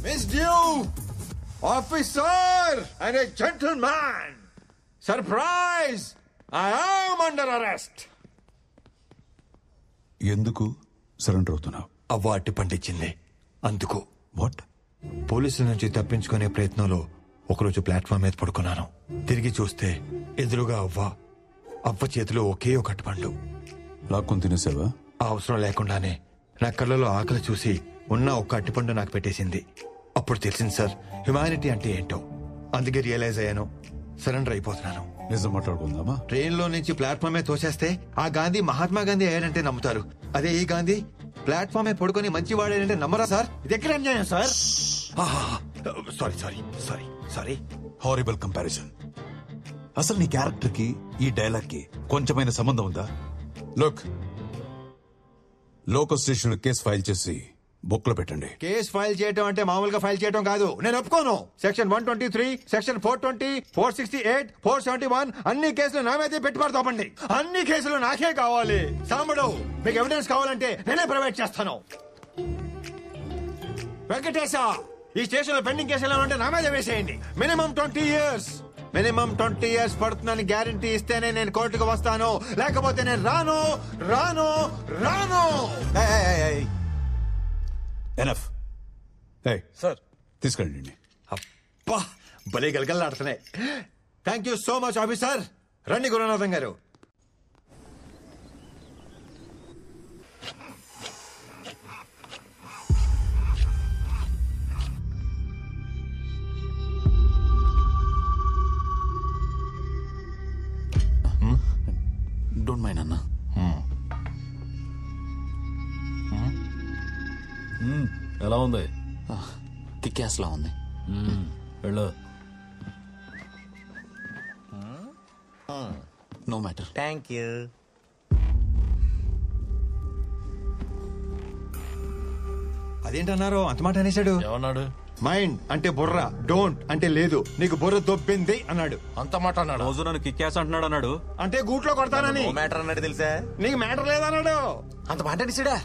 Miss Dew, officer and a gentleman. Surprise! I am under arrest. ఎందుకు surrender అవుతున్నావు? అవ్వ అట్టి పండించింది అందుకు. వాట్? పోలీసుల నుంచి తప్పించుకునే ప్రయత్నంలో ఒకరోజు ప్లాట్ఫామ్ మీద పడుకున్నాను. తిరిగి చూస్తే ఎదురుగా అవ్వ చేతిలో ఒకే ఒక అట్టుపండు. లాక్కొని తినేసావా? ఆ అవసరం లేకుండానే నా కళ్ళలో ఆకలి చూసి ఉన్న ఒక్క అట్టిపండు నాకు పెట్టేసింది. అప్పుడు తెలిసింది సార్, హ్యుమానిటీ అంటే ఏంటో. అందుకే రియలైజ్ అయ్యాను, సరెండర్ అయిపోతున్నాను. నిజం మాట్లాడుకుందామా? ట్రైన్ లో నుంచి ప్లాట్ఫామే తోసేస్తే ఆ గాంధీ మహాత్మా గాంధీ అయ్యాడంటే నమ్ముతారు. అదే ఈ గాంధీ ప్లాట్ఫామే పడుకొని మంచివాడాడంటే నమ్మరా సార్? ఇది ఎక్కడ అన్యాయం sir? Sorry sorry sorry sorry. Horrible comparison. అసలు నీ క్యారెక్టర్ కి ఈ డైలాగ్ కి కొంచెమైన సంబంధం ఉందా? లోకల్ స్టేషన్ కేసు ఫైల్ చేసి బుక్ లో పెట్టండి. కేసు ఫైల్ చేయడం అంటే మామూలుగా ఫైల్ చేయడం కాదు. నేను ఒప్పుకోను. సెక్షన్ 123, సెక్షన్ 420, 468, 471 అన్ని కేసులు నా మీదే పెట్టుబడతామండి. అన్ని కేసులు నాకే కావాలి. సాంబడు, మీకు ఎవిడెన్స్ కావాలంటే నేనే ప్రొవైడ్ చేస్తాను. వెంకటేశ, ఈ స్టేషన్ లో పెండింగ్ కేసులు ఉంటే నా మీద వేసేయండి. Minimum 20 years. మినిమం 20 years పడుతుందని గ్యారంటీ ఇస్తేనే నేను కోర్టుకు వస్తాను, లేకపోతే నేను రాను రాను రాను. ఎనఫ్. సార్ తీసుకెళ్ళండి. అబ్బా, భలే గలగలాడుతున్నాయి. Thank you so much officer. రండి గురునాథం గారు. డోంట్ మైండ్ అన్నా. ఎలా ఉంది? కిక్యాస్ లా ఉంది. వెళ్ళు. No matter. Thank you. అదేంటన్నారు అంత మాట అనేసాడు? ఏమన్నాడు? మైండ్ అంటే బుర్ర, డోంట్ అంటే లేదు. నీకు బుర్ర దొబ్బింది అన్నాడు. అంత మాట అన్నాడు? రోజు నన్ను కిక్యాస్ అంటున్నాడు అన్నాడు. అంటే గూట్లో కొడతానని. మ్యాటర్ అన్నాడు తెలుసా? నీకు మ్యాటర్ లేదన్నాడు. అంత మాట అనేసాడా?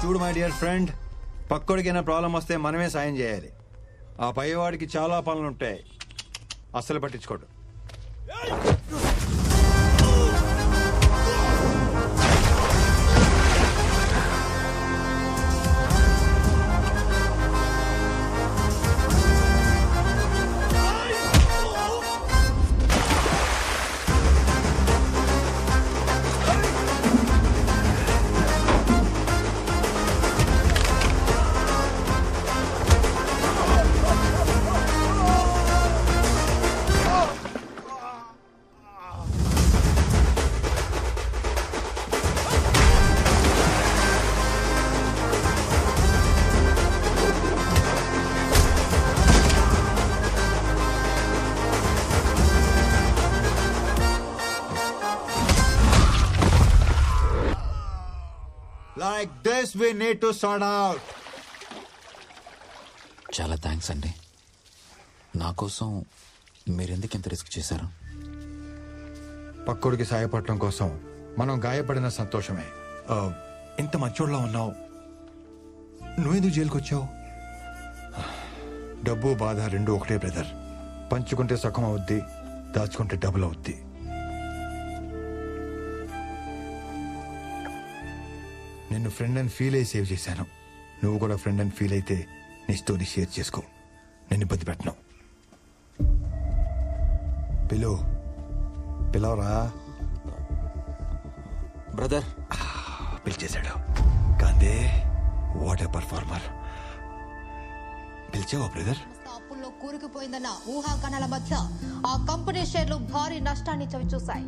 చూడు మై డియర్ ఫ్రెండ్, పక్కోడికైనా ప్రాబ్లం వస్తే మనమే సాయం చేయాలి. ఆ పైవాడికి చాలా పనులుంటాయి, అస్సలు పట్టించుకోడు. Like this we need to sort out. చాలా థ్యాంక్స్ అండి. నా కోసం మీరెందుకు ఇంత రిస్క్ చేశారు? పక్కోడికి సాయపడటం కోసం మనం గాయపడిన సంతోషమే. ఇంత మంచోళ్ళ ఉన్నావు, నువ్వెందుకు జైలుకి వచ్చావు? డబ్బు బాధ రెండు ఒకటే బ్రదర్. పంచుకుంటే సుఖం అవుద్ది, దాచుకుంటే డబుల్ అవుద్ది. నిన్ను ఫ్రెండ్ అని ఫీల్ అయ్యి సేవ్ చేశాను. నువ్వు కూడా ఫ్రెండ్ అని ఫీల్ అయితే నీ స్టోరీ షేర్ చేసుకో. నేను ఇబ్బంది పెట్టను. పిలవరా. బ్రదర్ పిలిచేశాడు. Gandhi what a performer. పిలిచావా బ్రదర్? అప్పుల్లో కూరుకుపోయిందన్న ఊహాగానాల మధ్య ఆ కంపెనీ షేర్లు భారీ నష్టాన్ని చవిచూశాయి.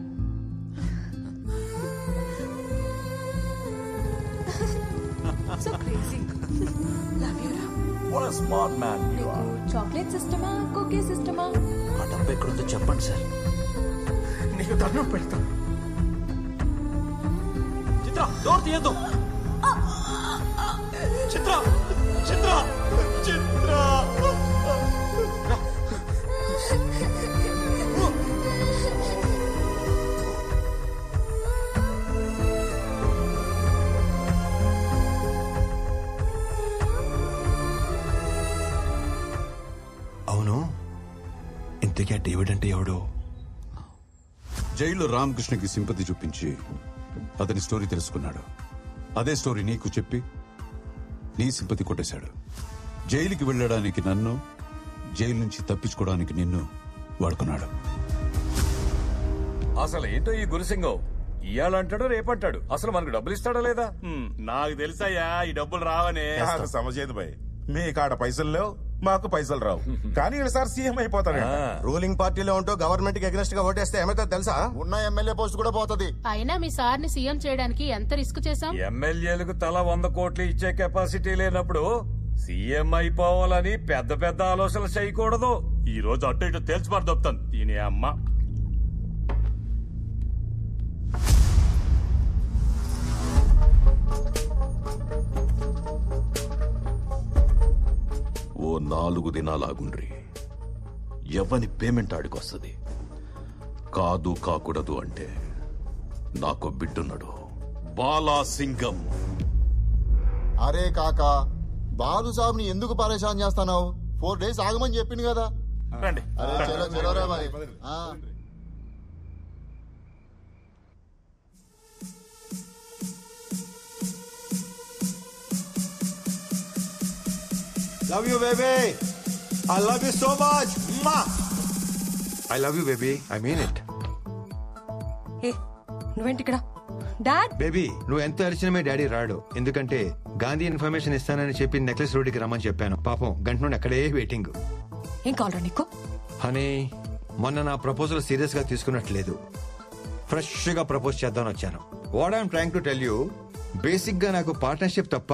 So crazy. Love you, Ram. What a smart man you are. Chocolate సిస్టమా కుకీ సిస్టమా? ఆ డబ్బు ఎక్కడుందో చెప్పండి సార్. నీకు దండం పెడతాను. చిత్ర డోర్ తీయద్దు. చిత్ర చిత్ర చిత్ర అవును, ఇంతకీ ఆ డేవిడ్ అంటే ఎవడు? జైల్లో రామకృష్ణకి సింపతి చూపించి అతని స్టోరీ తెలుసుకున్నాడు. అదే స్టోరీ నీకు చెప్పి నీ సింపతి కొట్టేశాడు. జైలుకి వెళ్ళడానికి నన్ను, జైలు నుంచి తప్పించుకోవడానికి నిన్ను వాడుకున్నాడు. అసలు ఏంటో ఈ గురుసింగం, ఇయ్యాలంటాడు రేపంటాడు. అసలు మనకు డబ్బులు ఇస్తాడా లేదా? నాకు తెలుసయ్యా ఈ డబ్బులు రావనే. సమజేది భయ్, మీ కాడ పైసలు లేవు, మాకు పైసలు రావు. కానీ ఈసారి సీఎం అయిపోతాడు. రూలింగ్ పార్టీలో ఉంటూ గవర్నమెంట్ కి అగ్నెస్ట్ గా ఓటేస్తే ఏమైతే తెలుసా? ఉన్న ఎమ్మెల్యే పోస్ట్ కూడా పోతుంది. అయినా మీ సార్ ని సీఎం చేయడానికి ఎంత రిస్క్ చేశాం? ఎమ్మెల్యేలకు తల 100 కోట్లు ఇచ్చే కెపాసిటీ లేనప్పుడు సీఎం అయిపోవాలని పెద్ద పెద్ద ఆలోచనలు చేయకూడదు. ఈ రోజు అటు ఇటు తేల్చిపారు దొప్తాను దీని అమ్మ. ఓ 4 దినాలాగుండ్రి. ఎవని పేమెంట్ ఆడికొస్తుంది. కాదు కాకూడదు అంటే నాకు బిడ్డున్నాడు, బాలాసింగం. అరే కాకా, బాలు సాబ్ ని ఎందుకు పరేషాన్ చేస్తున్నావు? 4 days ఆగమని చెప్పింది కదా. రండి. అరే చలో చలో రే మరి. Love you, baby. I love you so much. Ma. I love you, baby. I mean it. నువ్వేంటి ఇక్కడ? డాడ్ బేబీ, నువ్వు ఎంత అరిచినా మీ డాడీ రాడు. ఎందుకంటే గాంధీ ఇన్ఫర్మేషన్ ఇస్తానని చెప్పి నెక్లెస్ రోడ్డుకి రమ్మని చెప్పాను. పాపం గంట నుండి అక్కడే వెయిటింగ్. ఏం కావాలా నీకు? హనీ, మొన్న నా ప్రపోజల్ సీరియస్ గా తీసుకున్నట్లేదు. ఫ్రెష్ గా ప్రపోజ్ చేద్దామని వచ్చాను. What I'm trying to tell you, basic గా నాకు పార్ట్నర్షిప్ తప్ప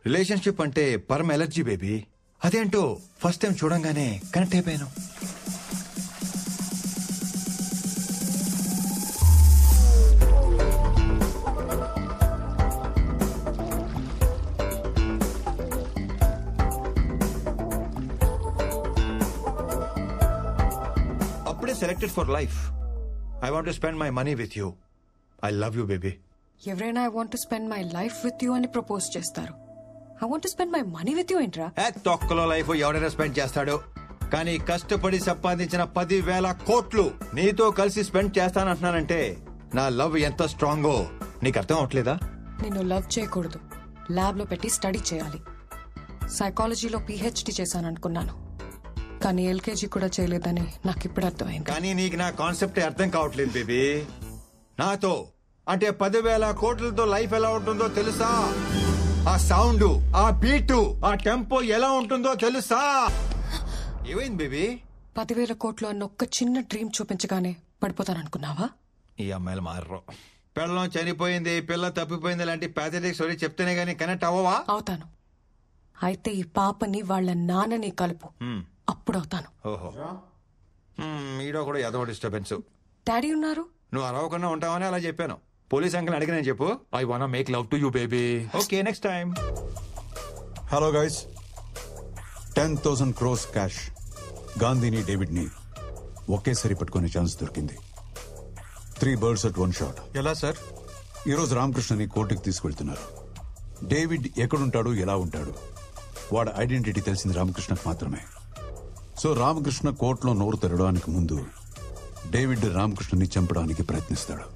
రిలేషన్షిప్ అంటే పరమ ఎలర్జీ బేబీ. అదేంటో ఫస్ట్ టైం చూడంగానే కనెక్ట్ అయిపోయాను. అప్పుడే selected for life. I want to spend my money with you. I love you baby. ఎవరైనా I want to spend my life with you అని ప్రపోజ్ చేస్తారు. I want to spend my money with you ఏంట్రా? తొక్కలో life ఎవడైనా spend చేస్తాడు, కానీ కష్టపడి సంపాదించిన 10,000 కోట్లు నీతో కలిసి స్పెండ్ చేస్తానంటున్నానంటే నా లవ్ ఎంత స్ట్రాంగో నీకు అర్థం అవట్లేదా? నిన్ను లవ్ చేయకూడదు, ల్యాబ్ లో పెట్టి స్టడీ చేయాలి. సైకాలజీలో PhD చేశాననుకున్నాను, కానీ LKG కూడా చేయలేదని నాకు ఇప్పుడు అర్థమైంది. కానీ నీకు నా కాన్సెప్ట్ అర్థం కావట్లేదు బేబీ. నాతో అంటే 10,000 కోట్లతో లైఫ్ ఎలా ఉంటుందో తెలుసా? ఆ సౌండ్, ఆ బీటు, ఆ టెంపో ఎలా ఉంటుందో తెలుసా? ఏమైంది బేబీ? 10,000 కోట్లు అన్న ఒక్క చిన్న డ్రీమ్ చూపించగానే పడిపోతాననుకున్నావా? ఈ అమ్మాయిలు మారరు. పిల్లం చనిపోయింది, పిల్ల తప్పిపోయింది లాంటి ప్యాథటిక్ స్టోరీ చెప్తేనే గానీ కనెక్ట్ అవ్వవా? అవుతాను. అయితే ఈ పాపని వాళ్ళ నాన్నని కలుపు, అప్పుడు అవుతాను. ఓహో, ఈడో కూడా ఏదో డిస్టర్బెన్స్. డాడీ ఉన్నారు, నువ్వు అరవకుండా ఉంటావని అలా చెప్పాను. పోలీస్ అంకుల్ అడిగిన చెప్పు. I want make love to you baby. Okay, next time. Hello guys, 10,000 crores cash గాంధీని, డేవిడ్ ని ఒకేసారి పట్టుకునే ఛాన్స్ దొరికింది. 3 birds at 1 shot. ఎలా సార్? ఈరోజు రామకృష్ణని కోర్టుకి తీసుకెళ్తున్నారు. డేవిడ్ ఎక్కడుంటాడు, ఎలా ఉంటాడు, వాడి ఐడెంటిటీ తెలిసింది రామకృష్ణకు మాత్రమే. సో రామకృష్ణ కోర్టులో నోరు తెరవడానికి ముందు డేవిడ్ రామకృష్ణని చంపడానికి ప్రయత్నిస్తాడు.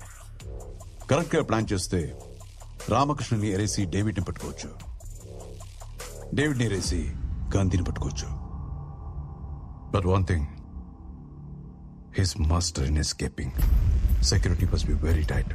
కరెక్ట్ గా ప్లాన్ చేస్తే రామకృష్ణని ఎరేసి డేవిడ్ ని పట్టుకోవచ్చు, డేవిడ్ ని ఎరేసి గాంధీని పట్టుకోవచ్చు. But one thing, his master in escaping. Security must be very tight.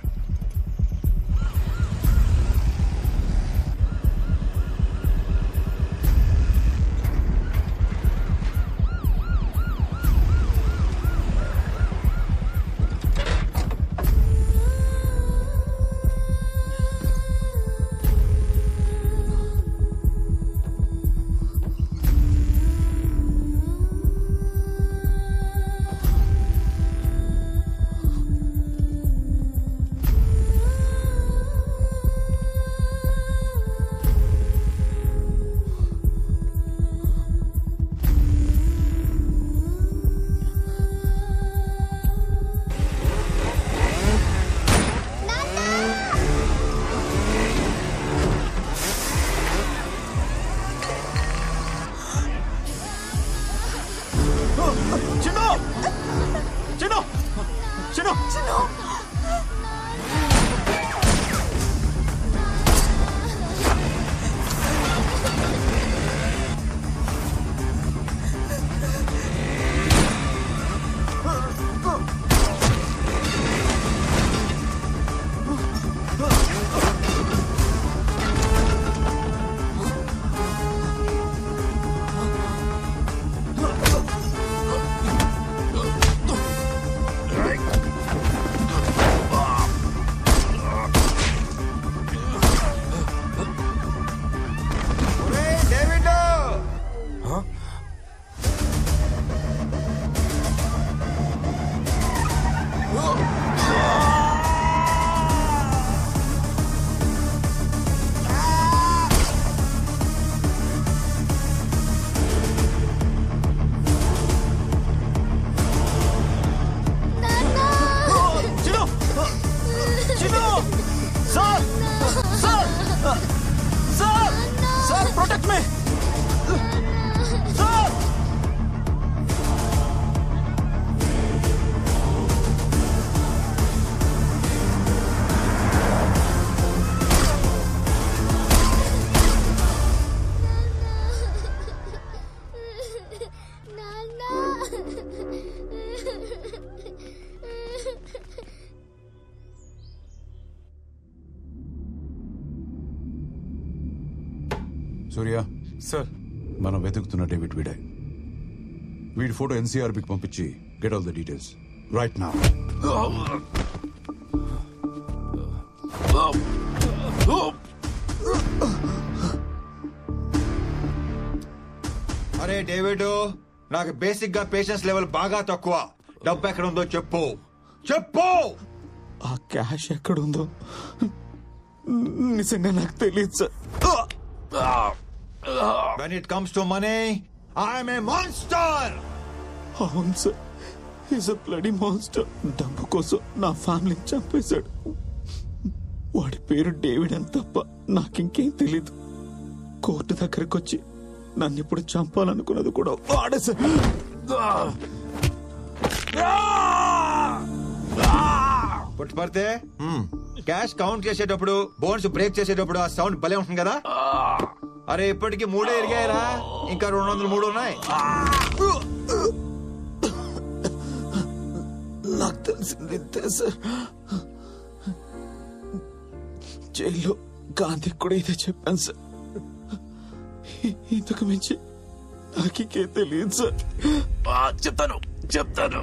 Surya sir, మనం వెతుకుతున్న డేవిడ్ వీడే. వీడి ఫోటో ఎన్సీఆర్బీకి పంపించి get all the details right now. అరే డేవిడ్, నాకు బేసిక్ గా పేషెన్స్ లెవెల్ బాగా తక్కువ. డబ్బు ఎక్కడ ఉందో చెప్పు చెప్పు. ఆ క్యాష్ ఎక్కడుందో నిజంగా నాకు తెలియదు sir. When it comes to money, I am a monster. అవును sir, is a bloody monster. డబ్బు కోసం నా ఫ్యామిలీని చంపేశాడు. వాడి పేరు డేవిడ్ అని తప్ప నాకింకేం తెలీదు. కోర్టు దగ్గరకు వచ్చి నన్ను ఇప్పుడు చంపాలనుకున్నది కూడా వాడే సార్. పుట్టుపడితే క్యాష్ కౌంట్ చేసేటప్పుడు, బోన్స్ బ్రేక్ చేసేటప్పుడు ఆ సౌండ్ భలే ఉంటుంది కదా. అరే ఇప్పటికి 3 ఎరిగాయరా, ఇంకా 203 ఉన్నాయి. నాకు తెలిసింది ఇంతే సార్. జైల్లో గాంధీ కూడా ఇదే చెప్పాను సార్. ఇంతకు మించి నాకే తెలియదు సార్. చెప్తాను.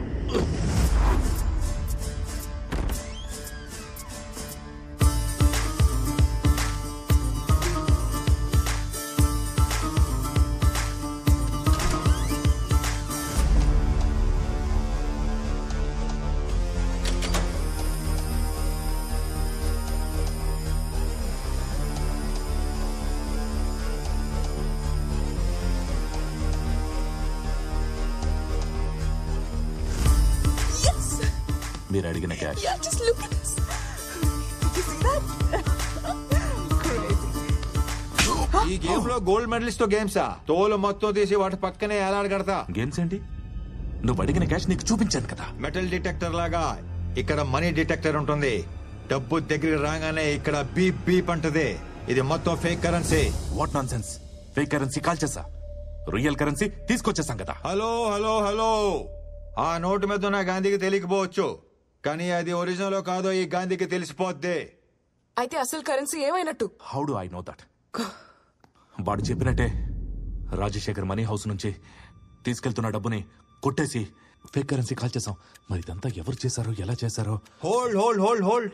మీరు అడిగిన క్యాష్. ఈ గేమ్ లో గోల్డ్ మెడలిస్ట్ తో గేమ్సా? తోలు మొత్తం తీసి వాటి పక్కనే ఎలాడగడతా. గేమ్స్ ఏంటి? నువ్వు అడిగిన క్యాష్ నీకు చూపించాను కదా. మెటల్ డిటెక్టర్ లాగా ఇక్కడ మనీ డిటెక్టర్ ఉంటుంది. డబ్బు దగ్గరికి రాగానే ఇక్కడ బీప్ బీప్ అంటది. ఇది మొత్తం fake currency. What non sense. Fake currency call చేసా, రియల్ కరెన్సీ తీసుకొచ్చేసాం కదా. హలో హలో హలో, ఆ నోటు మీద ఉన్న గాంధీకి తెలియకపోవచ్చు, కానీ అది ఒరిజినల్ కాదో ఈ గాంధీకి తెలిసిపోద్ది. అయితే అసలు కరెన్సీ ఏమైనట్టు? How do I know that? వాడు చెప్పినట్టే రాజశేఖర్ మనీ హౌస్ నుంచి తీసుకెళ్తున్న డబ్బుని కొట్టేసి ఫేక్ కరెన్సీ కాల్ చేసాం. మరి ఇదంతా ఎవరు చేశారో, ఎలా చేశారో? Hold hold hold hold.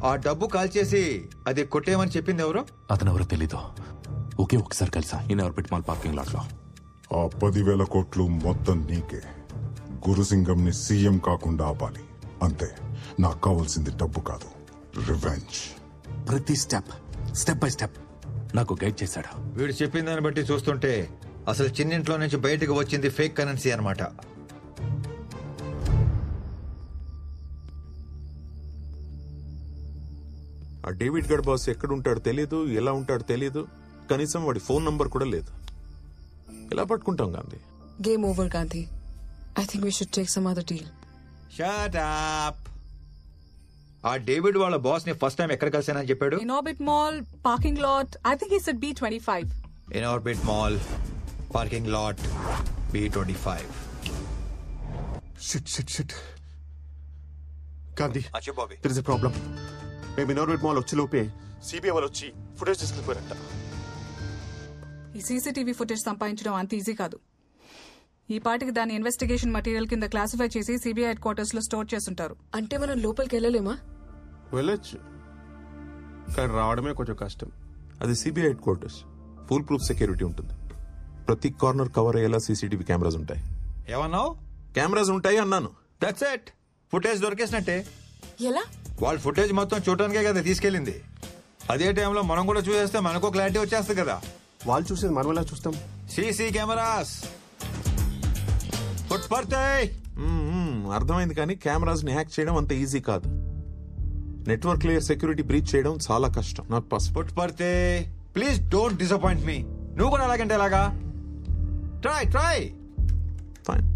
ఆ డబ్బు కాల్చేసి అది కొట్టేయమని చెప్పింది ఎవరు? అతను ఎవరో తెలీదు. ఒకే ఒకసారి కలిసా in orbit mall parking lot లో. ఆ 10,000 కోట్లు మొత్తం నీకే. గురుసింగంని సీఎం కాకుండా ఆపాలి అంతే. నాకు కావాల్సింది డబ్బు కాదు, రివెంజ్. ప్రతి స్టెప్ బై స్టెప్ నాకు గైడ్ చేశాడు. వీడు చెప్పిన దాన్ని బట్టి చూస్తుంటే అసలు చిన్నింట్లో నుంచి బయటకు వచ్చింది ఫేక్ కరెన్సీ అన్నమాట. ఆ డేవిడ్ గడ్ బాస్ ఎక్కడుంటాడో తెలీదు, ఎలా ఉంటాడో తెలీదు, కనీసం వాడి ఫోన్ నంబర్ కూడా లేదు. ఎలా పట్టుకుంటాం Gandhi? Game over Gandhi. I think we should take some other deal. Shut up. ఆ డేవిడ్ వాళ్ళ బాస్ ని ఫస్ట్ టైం ఎక్కడ కలిసానని చెప్పాడు? In orbit mall parking lot. I think he said B25. In orbit mall parking lot B25. Shit Gandhi, Bobby, there is a problem. మేము Inorbit mall వచ్చి లోపే CBI వాళ్ళు వచ్చి ఫుటేజ్ తీసుకెళ్ళిపోయారంట. ఈ సీసీటీవీ ఫుటేజ్ సంపాదించడం అంత ఈజీ కాదు. ఈ పాటికి దాని ఇన్వెస్టిగేషన్ మెటీరియల్ కింద క్లాసిఫై చేసి సిబిఐ హెడ్ క్వార్టర్స్ లో స్టోర్ చేస్తుంటారు. అంటే మనం లోపలికి వెళ్ళలేమా? వెళ్ళొచ్చు, కానీ రావడమే కొంచెం కష్టం. అది CBI head quarters, full proof security ఉంటుంది. ప్రతి కార్నర్ కవర్ అయ్యేలా సీసీటీవీ కెమెరాస్ ఉంటాయి. ఏమన్నావు? కెమెరాస్ ఉంటాయి అన్నాను. That's it. ఫుటేజ్ దొరికేసినట్టే. ఎలా? వాళ్ళ ఫుటేజ్ మొత్తం చూడటానికే కదా తీసుకెళ్ళింది. అదే టైంలో మనం కూడా చూసేస్తే మనకు క్లారిటీ వచ్చేస్తుంది కదా. వాళ్ళు చూసేది మనం ఎలా చూస్తాం? CC cameras. అర్థమైంది, కానీ కెమెరాస్ ని హ్యాక్ చేయడం అంత ఈజీ కాదు. నెట్వర్క్ లేయర్ సెక్యూరిటీ బ్రీచ్ చేయడం చాలా కష్టం. Not possible. పుట్పర్తే, ప్లీజ్ డోంట్ డిసప్పాయింట్ మీ. నువ్వు కూడా అలాగంటే ఎలాగా? ట్రై. ఫైన్.